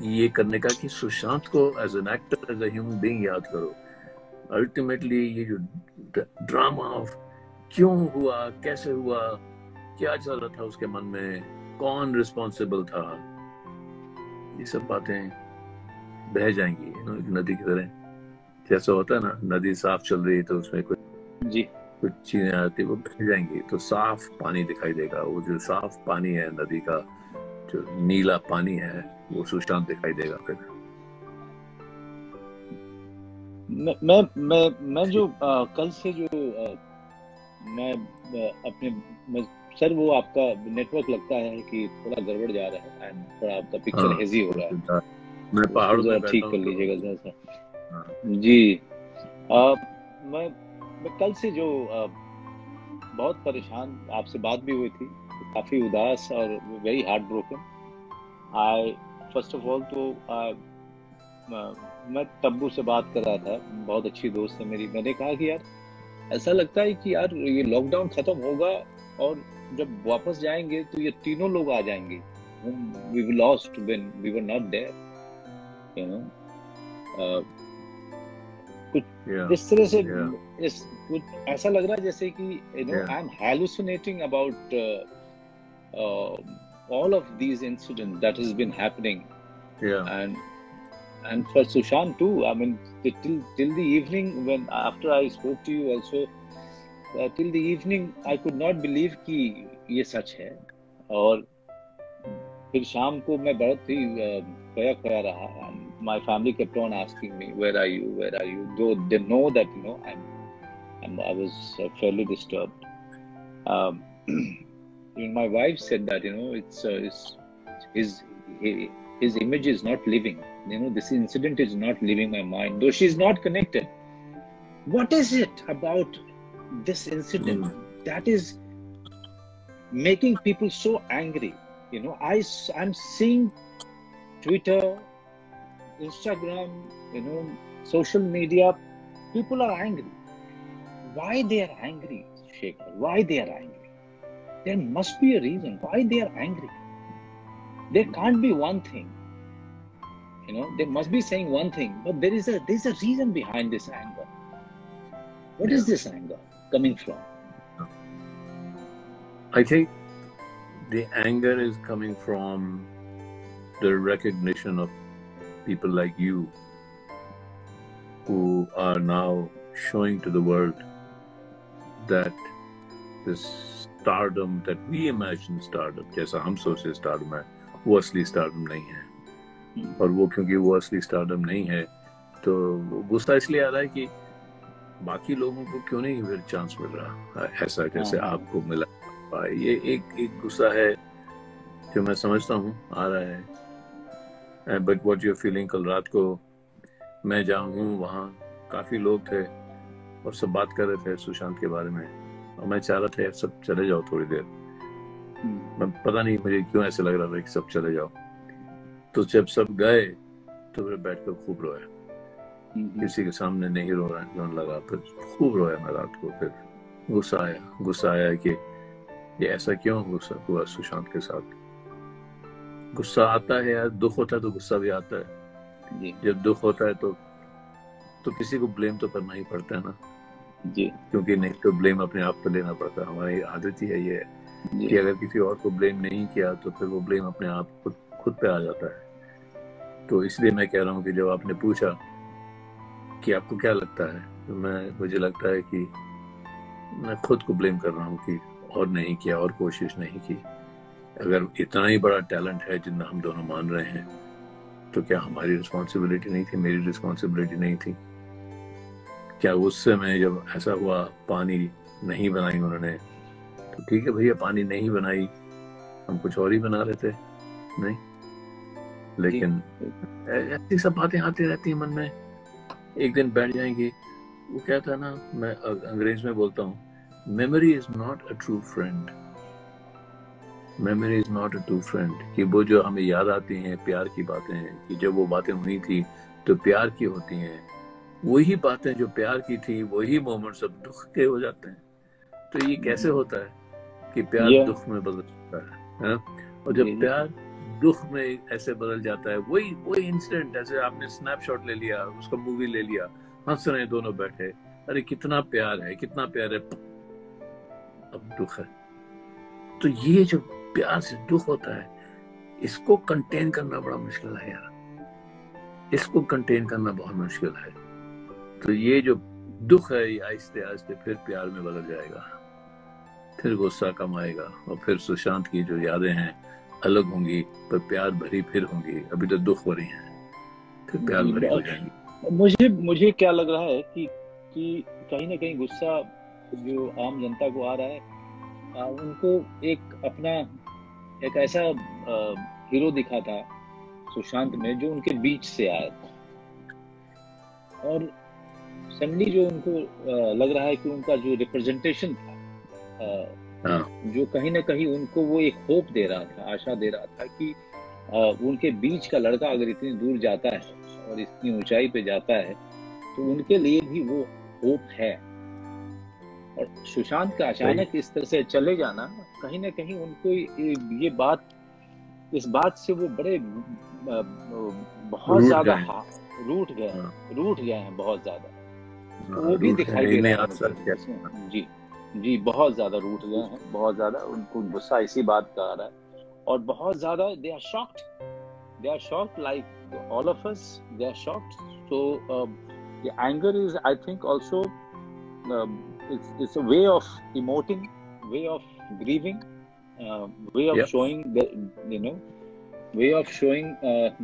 ये करने का कि सुशांत को as an actor, as a human being याद करो। अल्टीमेटली ये जो ड्रामा ऑफ क्यों हुआ, कैसे हुआ, क्या चल रहा था उसके मन में, कौन रिस्पॉन्सिबल था, ये सब बातें बह जाएंगी नदी की तरह। जैसा होता है ना, नदी साफ चल रही है तो उसमें कुछ चीजें आती वो बह जाएंगी, तो साफ पानी दिखाई देगा। वो जो साफ पानी है नदी का, जो नीला पानी है, वो सुशांत दिखाई देगा। फिर मैं जो कल से जो मैं अपने सर, वो आपका नेटवर्क लगता है कि थोड़ा गड़बड़ जा रहा है एंड थोड़ा आपका पिक्चर हेजी हो रहा है। मैं पहाड़ में ठीक कर लीजिएगा जरा सा। जी मैं कल से जो बहुत परेशान, आपसे बात भी हुई थी, काफी उदास और very heart broken. I first of all तो मैं तब्बू से बात कर रहा था, बहुत अच्छी दोस्त है मेरी। मैंने कहा कि यार ऐसा लगता है कि यार ये लॉकडाउन खत्म होगा और जब वापस जाएंगे तो ये तीनों लोग आ जाएंगे we were lost when we were not there, you know. कुछ इस तरह से कुछ ऐसा लग रहा है जैसे कि I am hallucinating about all of these incidents that has been happening, and for Sushant too. I mean, till the evening, when after I spoke to you also, till the evening I could not believe कि ये सच है। और फिर शाम को मैं बहुत ही खोया रहा। My family kept on asking me, where are you? Though they know that I was fairly disturbed. My wife said that it's his image is not living. This incident is not leaving my mind, though she's not connected. What is it about this incident that is making people so angry? I'm seeing Twitter, Instagram, social media. People are angry. Why they are angry, Shekhar? Why they are angry? There must be a reason why they are angry. There can't be one thing. They must be saying one thing, but there's a reason behind this anger. What is this anger coming from? I think the anger is coming from the recognition of people like you who are now showing to the world that this stardom that we imagine stardom, जैसा हम सोचते stardom है, वो असली stardom नहीं है। और वो क्योंकि वो असली stardom नहीं है, तो गुस्सा इसलिए आ रहा है कि बाकी लोगों को क्यों नहीं फिर चांस मिल रहा ऐसा जैसे हाँ आपको मिला। ये एक गुस्सा है जो मैं समझता हूँ आ रहा है। बट व्हाट यू फीलिंग, कल रात को मैं जहाँ हूँ वहाँ काफी लोग थे और सब बात कर रहे थे सुशांत के बारे में, और मैं चाह रहा था यार सब चले जाओ थोड़ी देर। मैं पता नहीं मुझे क्यों ऐसे लग रहा था कि सब चले जाओ। तो जब सब गए तो फिर बैठ कर खूब रोया, किसी के सामने नहीं रोने लगा, फिर खूब रोया मैं रात को। फिर गुस्सा आया कि ये ऐसा क्यों हुआ सुशांत के साथ। गुस्सा आता है यार, दुख होता है तो गुस्सा भी आता है। जी जब दुख होता है तो किसी को ब्लेम तो करना ही पड़ता है ना जी क्योंकि नहीं तो ब्लेम अपने आप पे लेना पड़ता है। हमारी आदत ही है ये कि अगर किसी और को ब्लेम नहीं किया तो फिर वो ब्लेम अपने आप खुद पे आ जाता है। तो इसलिए मैं कह रहा हूँ कि जब आपने पूछा कि आपको क्या लगता है, तो मुझे लगता है कि मैं खुद को ब्लेम कर रहा हूँ कि और नहीं किया और कोशिश नहीं की। अगर इतना ही बड़ा टैलेंट है जितना हम दोनों मान रहे हैं तो क्या हमारी रिस्पॉन्सिबिलिटी नहीं थी, मेरी रिस्पॉन्सिबिलिटी नहीं थी? क्या उस समय जब ऐसा हुआ पानी नहीं बनाई उन्होंने, तो ठीक है भैया पानी नहीं बनाई, हम कुछ और ही बना रहे थे नहीं। लेकिन ऐसी सब बातें आती रहती हैं मन में, एक दिन बैठ जाएंगी। वो कहता है ना, मैं अंग्रेज में बोलता हूँ, memory is not a true friend. Memory is not a true friend. कि वो जो हमें याद आती हैं प्यार की बातें हैं, कि जब वो बातें हुई थी तो प्यार की होती हैं, वही बातें जो प्यार की थी वही मोमेंट्स अब दुख के हो जाते हैं। तो ये कैसे होता है कि प्यार दुख में बदल जाता है? और जब प्यार दुख में ऐसे बदल जाता है, वही इंसिडेंट, जैसे आपने स्नैपशॉट ले लिया, उसका मूवी ले लिया, हंस रहे हैं दोनों बैठे, अरे कितना प्यार है कितना प्यार है, अब दुख है। तो ये जो प्यार से दुख होता है, इसको कंटेन करना बड़ा मुश्किल है यार, इसको कंटेन करना बहुत मुश्किल है। तो ये जो दुख है ये आहिस्ते आहिस्ते फिर प्यार में बदल जाएगा, फिर गुस्सा कम आएगा, और फिर सुशांत की जो यादें हैं अलग होंगी पर प्यार भरी फिर होंगी। अभी तो दुख भरी है, फिर प्यार भरी हो जाएंगी। मुझे क्या लग रहा है कि कहीं ना कहीं गुस्सा जो आम जनता को आ रहा है, उनको एक ऐसा हीरो दिखा था सुशांत में जो उनके बीच से आया था, और सडनली जो उनको लग रहा है कि उनका जो रिप्रेजेंटेशन था, जो कहीं ना कहीं उनको वो एक होप दे रहा था, आशा दे रहा था कि उनके बीच का लड़का अगर इतनी दूर जाता है और इतनी ऊंचाई पे जाता है तो उनके लिए भी वो होप है। और सुशांत का अचानक इस तरह से चले जाना, कहीं ना कहीं उनको इस बात से वो बड़े बहुत ज्यादा रूठ गए हैं बहुत ज्यादा। वो भी दिखाई दे रहा है जी बहुत ज्यादा रूठ गए हैं, बहुत ज्यादा उनको गुस्सा इसी बात का आ रहा है, और बहुत ज्यादा they are shocked like all of us, they are shocked. So the anger is, I think, also it's a way of emoting, way of grieving, way of showing way of showing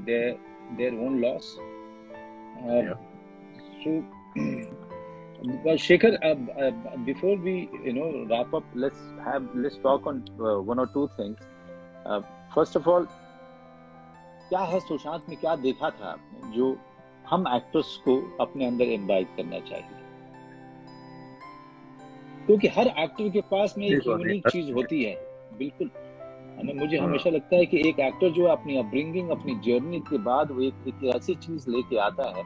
their own loss. So well, Shekhar, before we wrap up, let's talk on one or two things. First of all, क्या है सुशांत में, क्या देखा था आपने जो हम actors को अपने अंदर इम्बाइब करना चाहिए? क्योंकि हर एक्टर के पास में एक यूनिक चीज होती है। बिल्कुल, मुझे हमेशा लगता है कि एक एक्टर जो अपनी अपब्रिंगिंग, अपनी जर्नी के बाद वो एक ऐसी चीज लेके आता है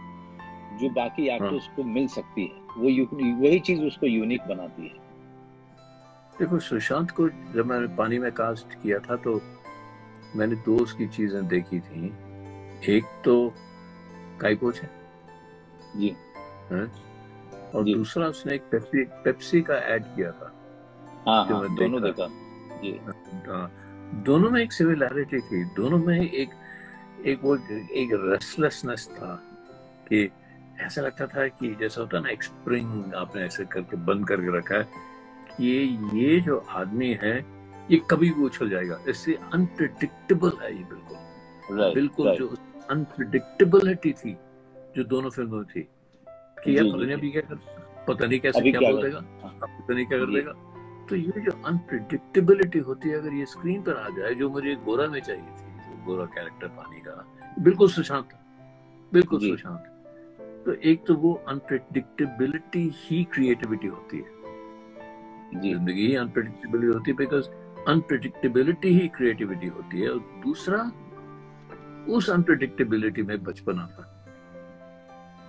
जो बाकी एक्टर्स को मिल सकती है, वही चीज उसको यूनिक बनाती है। देखो, सुशांत को जब मैंने पानी में कास्ट किया था तो मैंने दो उसकी चीजें देखी थी। एक तो काइपोच है जी, और दूसरा उसने एक पेप्सी का ऐड किया था। हाँ, दोनों देखा जी। दोनों में एक सिमिलैरिटी थी, दोनों में एक रेस्टलेसनेस था कि ऐसा लगता था कि जैसा होता है ना, एक स्प्रिंग आपने ऐसे करके बंद करके रखा है कि ये जो आदमी है ये कभी भी उछल जाएगा। इससे अनप्रिडिक्टेबल है ये, बिल्कुल जो अनप्रिडिक्टेबिलिटी थी जो दोनों फिल्मों में थी कि यार पता नहीं अभी क्या पता नहीं कैसे अभी क्या क्या बोल कर देगा, पता नहीं क्या कर जी देगा। तो ये जो अनप्रिडिक्टेबिलिटी होती है, अगर ये स्क्रीन पर आ जाए, जो मुझे गोरा में चाहिए थी, जो गोरा कैरेक्टर पानी का, बिल्कुल सुशांत था, बिल्कुल जी सुशांत। तो एक तो वो अनप्रिडिक्टेबिलिटी ही क्रिएटिविटी होती है, जी जिंदगी ही अनप्रिडिक्टेबिलिटी होती है, बिकॉज अनप्रिडिक्टेबिलिटी ही क्रिएटिविटी होती है। और दूसरा, उस अनप्रिडिक्टेबिलिटी में बचपना था।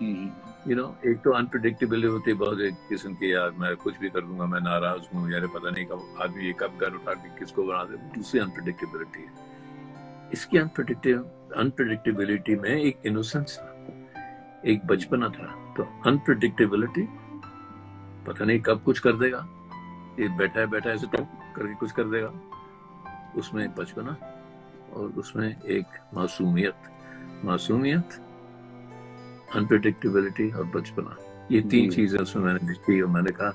हम्म एक तो अनप्रिडिक्टेबिलिटी होती है बहुत, एक किस्म की, यार मैं कुछ भी कर दूंगा, मैं नाराज हूँ, यार पता नहीं कब आदमी ये कब घर उठा के किसको बना दे। दूसरी अनप्रिडिक्टेबिलिटी है। इसकी अनप्रिडिक्टेबिलिटी में एक इनोसेंस था, एक बचपना था। तो अनप्रिडिक्टेबिलिटी, पता नहीं कब कुछ कर देगा, ये बैठा है ऐसे टॉप करके कुछ कर देगा, उसमें बचपना, और उसमें एक मासूमियत, अनप्रिडिक्टेबिलिटी और बचपना, ये तीन जी चीजें उसमें मैंने देखी। और मैंने कहा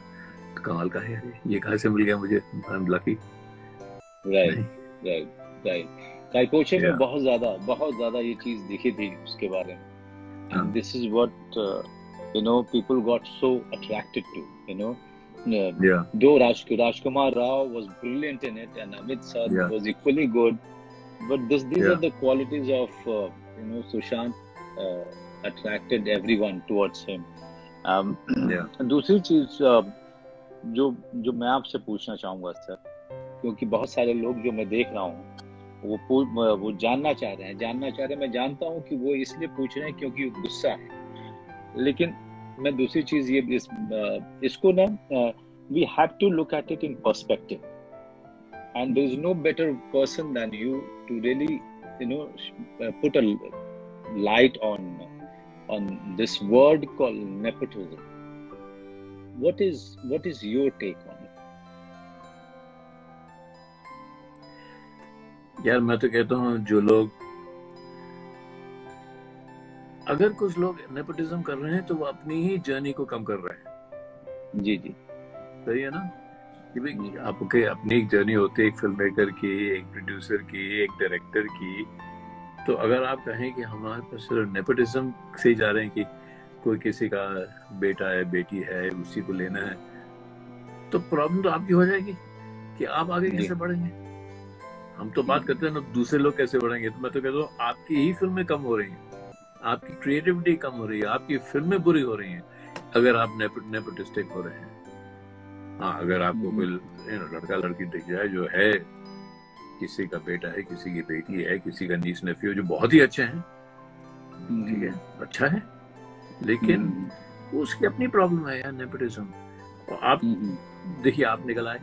कमाल का है ये कहाँ से मिल गया मुझे, I am lucky. Right right Kai Po Che में Yeah. बहुत ज्यादा ये चीज दिखी थी उसके बारे में। And this is what people got so attracted to. Yeah. Though Rajkumar Rao was brilliant in it, and Amit Sir Yeah. was equally good, but these Yeah. are the qualities of Sushant attracted everyone towards him. Yeah. दूसरी चीज जो मैं आपसे पूछना चाहूंगा sir, क्योंकि बहुत सारे लोग जो मैं देख रहा हूँ वो जानना चाह रहे हैं। मैं जानता हूँ कि वो इसलिए पूछ रहे हैं क्योंकि गुस्सा है। लेकिन मैं दूसरी चीज ये इसको ना we have to look at it in perspective, and there is no better person than you to really put a light on this word called nepotism. What is your take on it? यार मैं तो कहता हूँ, जो लोग, अगर कुछ लोग नेपोटिज्म कर रहे हैं तो वो अपनी ही जर्नी को कम कर रहे हैं। जी सही है ना, कि भाई आपके अपनी एक जर्नी होती है, एक फिल्म मेकर की, एक प्रोड्यूसर की, एक डायरेक्टर की। तो अगर आप कहें कि हमारे पास सिर्फ नेपोटिज्म से ही जा रहे हैं कि कोई किसी का बेटा है, बेटी है, उसी को लेना है, तो प्रॉब्लम तो आपकी हो जाएगी कि आप आगे कैसे बढ़ेंगे। हम तो बात करते हैं ना दूसरे लोग कैसे बढ़ेंगे, तो मैं तो कहता हूँ आपकी ही फिल्में कम हो रही हैं, आपकी क्रिएटिविटी कम हो रही है, आपकी फिल्में बुरी हो रही हैं अगर आप नेपोटिस्टिक हो रहे हैं। हाँ, अगर आपको कोई लड़का लड़की दिख जाए जो है, किसी का बेटा है, किसी की बेटी है, किसी का नीस नेफ्यू, जो बहुत ही अच्छे हैं, ठीक है, अच्छा है, लेकिन उसकी अपनी प्रॉब्लम है यार, नेपोटिज्म। और आप देखिए, आप निकल आए,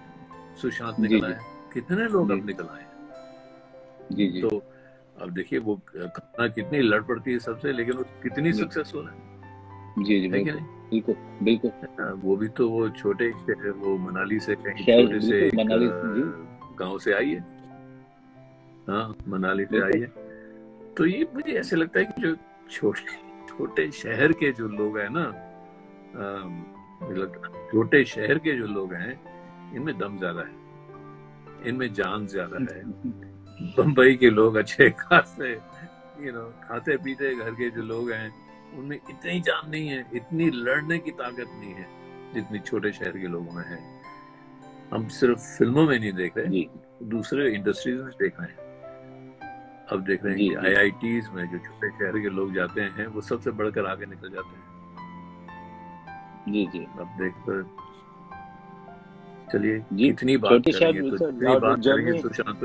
सुशांत निकल आए, कितने लोग अब निकल आए। जी। तो अब देखिए वो कल्पना कितनी लड़ पड़ती है सबसे, लेकिन वो कितनी सक्सेसफुल है। जी है कि नहीं? बिल्कुल। वो भी तो वो छोटे, वो मनाली से कहीं छोटे से गांव से आई है। हाँ, मनाली से आई है। तो ये मुझे ऐसे लगता है कि जो छोटे शहर के जो लोग हैं ना, छोटे शहर के जो लोग हैं, इनमें दम ज्यादा है, इनमें जान ज्यादा है। बम्बई के लोग अच्छे खासे खाते पीते घर के जो लोग हैं, उनमें इतनी जान नहीं है, इतनी लड़ने की ताकत नहीं है जितनी छोटे शहर के लोगों में है। हम सिर्फ फिल्मों में नहीं देख रहे, दूसरे इंडस्ट्रीज में देख रहे हैं। अब देख रहे हैं कि IITs में जो छोटे शहर के लोग जाते हैं, वो सबसे बढ़कर आगे निकल जाते हैं। जी। अब देखकर चलिए, कितनी बात करेंगे, तो जितनी बात करेंगे सुशांत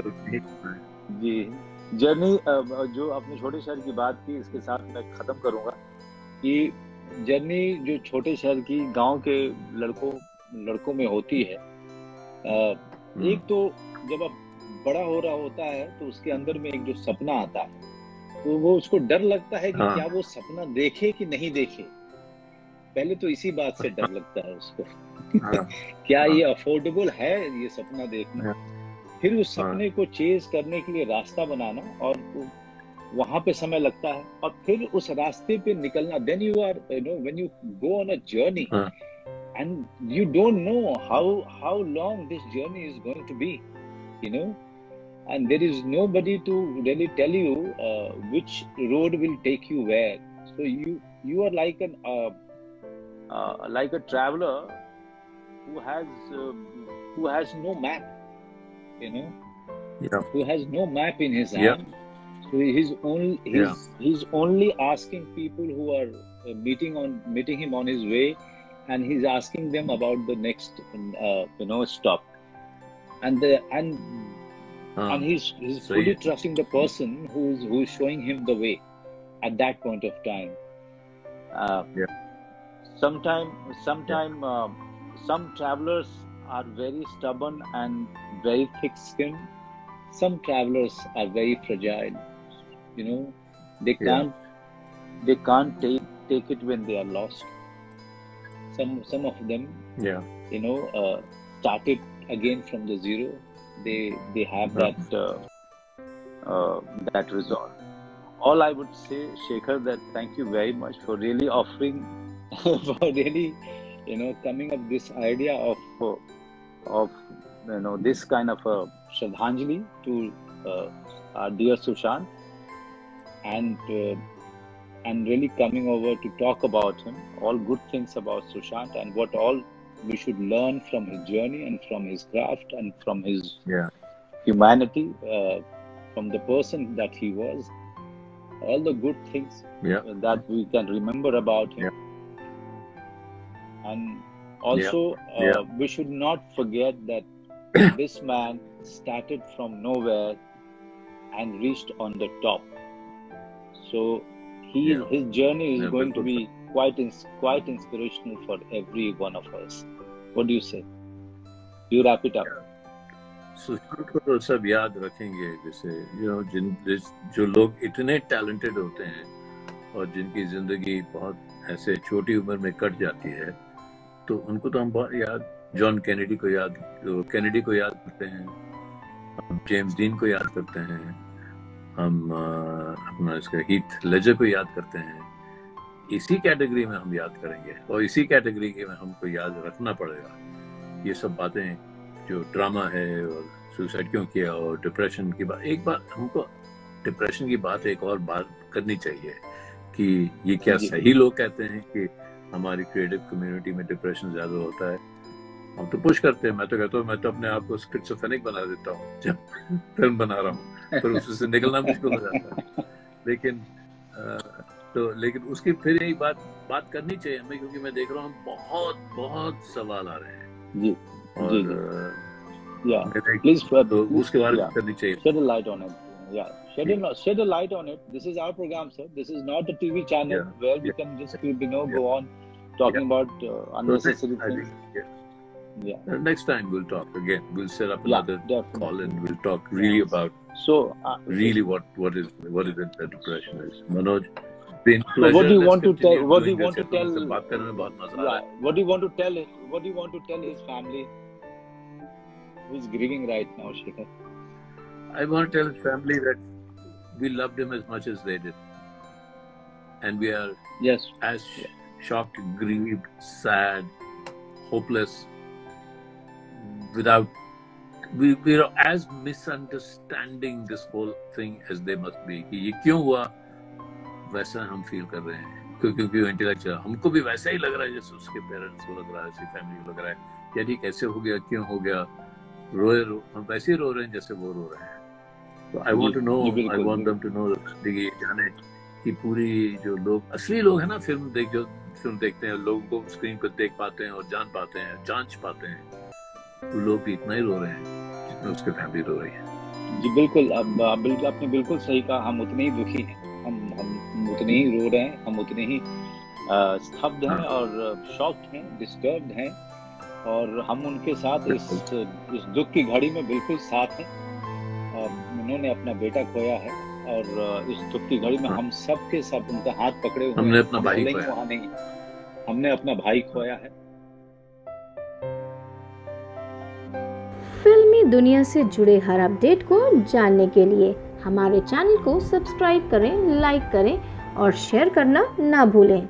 जी। जर्नी जो अपने छोटे शहर की बात की, इसके साथ मैं खत्म करूंगा कि जर्नी जो छोटे शहर की, गांव के लड़कों में होती है। एक तो जब आप बड़ा हो रहा होता है तो उसके अंदर में एक जो सपना आता है, तो वो उसको डर लगता है कि क्या वो सपना देखे कि नहीं देखे। पहले तो इसी बात से डर लगता है उसको क्या ये अफोर्डेबल है ये सपना देखना। फिर उस सपने को चेज करने के लिए रास्ता बनाना, और वहां पे समय लगता है, और फिर उस रास्ते पे निकलना। Then you are when you go on a journey and you don't know how long this journey is going to be, and there is nobody to really tell you which road will take you where. So you are like like a traveler who has no map, you know, Yeah. who has no map in his Yeah. hand. So he's only asking people who are meeting him on his way, and he's asking them about the next stop, and he's fully trusting the person who's showing him the way at that point of time. Sometime some travelers are very stubborn and very thick-skinned. Some travelers are very fragile. You know, they can't take it when they are lost. Some of them, started again from the zero. They have that resolve. All I would say, Shekhar, that thank you very much for really offering, for really, coming up this idea of this kind of a Shraddhanjali to our dear Sushant, and really coming over to talk about him, all good things about Sushant, and what all we should learn from his journey and from his craft and from his humanity, from the person that he was, all the good things that we can remember about him. And also, we should not forget that this man started from nowhere and reached on the top. So his journey is going to be quite inspirational for every one of us. What do you say? You wrap it up. Sushant को तो सब याद रखेंगे, जैसे जो लोग इतने talented होते हैं और जिनकी जिंदगी बहुत ऐसे छोटी उम्र में कट जाती है, तो उनको तो हम बहुत जॉन कैनेडी को याद करते हैं, हम जेम्स डीन को याद करते हैं, हम अपना इसका हीथ लेजर को याद करते हैं. इसी कैटेगरी में हम याद करेंगे और इसी कैटेगरी में हमको याद रखना पड़ेगा. ये सब बातें जो ड्रामा है और सुसाइड क्यों किया और डिप्रेशन की बात, एक बार हमको डिप्रेशन की बात एक और बात करनी चाहिए कि ये क्या सही लोग कहते हैं कि हमारी क्रिएटिव कम्युनिटी में डिप्रेशन ज्यादा होता है. हम तो पुश करते हैं, मैं तो कहता हूँ, मैं तो अपने आप को स्किज़ोफ्रेनिक बना देता हूँ जब फिल्म बना रहा हूँ, पर उससे निकलना मुश्किल हो जाता है. लेकिन उसकी फिर यही बात करनी चाहिए हमें, क्योंकि मैं देख रहा हूँ बहुत सवाल आ रहे हैं और तो उसके बारे में करनी चाहिए. Shed a light on it. Shed a light on it. This is our program, sir. This is not a TV channel where we can just go on talking about unnecessary things. Next time we'll talk again. We'll set up another call and we'll talk really about really what is it that depression is. Manoj, been pleasure. What do you want to tell? What do you want to tell? बात करने में बहुत मजा आ रहा है. What do you want to tell? What do you want to tell his family who is grieving right now, Shekhar? I want to tell his family that we loved him as much as they did, and we are as shocked, grieved, sad, hopeless. We are as misunderstanding this whole thing as they must be. कि ये क्यों हुआ, वैसा हम feel कर रहे हैं, क्योंकि वो इंटेलेक्चुअल, हमको भी वैसा ही लग रहा है जैसे उसके पेरेंट्स को लग रहा है, उसकी फैमिली को लग रहा है कि ये कैसे हो गया, क्यों हो गया, हम वैसे ही रो रहे हैं जैसे वो रो रहे हैं. So I want them to know ये जाने कि पूरी जो लोग असली लोग हैं ना, फिल्म देखते हैं, लोगों को स्क्रीन पर देख पाते हैं और जान पाते हैं, जांच पाते हैं, तो लोग भी इतना ही रो रहे हैं जितना उसके फैमिली रो रही है. जी बिल्कुल, आपने बिल्कुल सही कहा. हम उतने ही दुखी हैं, हम उतने ही रो रहे हैं, हम उतने ही स्तब्ध हैं और शॉक्ड हैं, डिस्टर्ब्ड हैं, और हम उनके साथ इस दुख की घड़ी में बिल्कुल साथ हैं. उन्होंने अपना बेटा खोया है और इस दुख की घड़ी में हम सब के सब उनका हाथ पकड़े हुए हैं. हमने अपना भाई खोया. हमने अपना भाई खोया है. फिल्मी दुनिया से जुड़े हर अपडेट को जानने के लिए हमारे चैनल को सब्सक्राइब करें, लाइक करें और शेयर करना ना भूलें.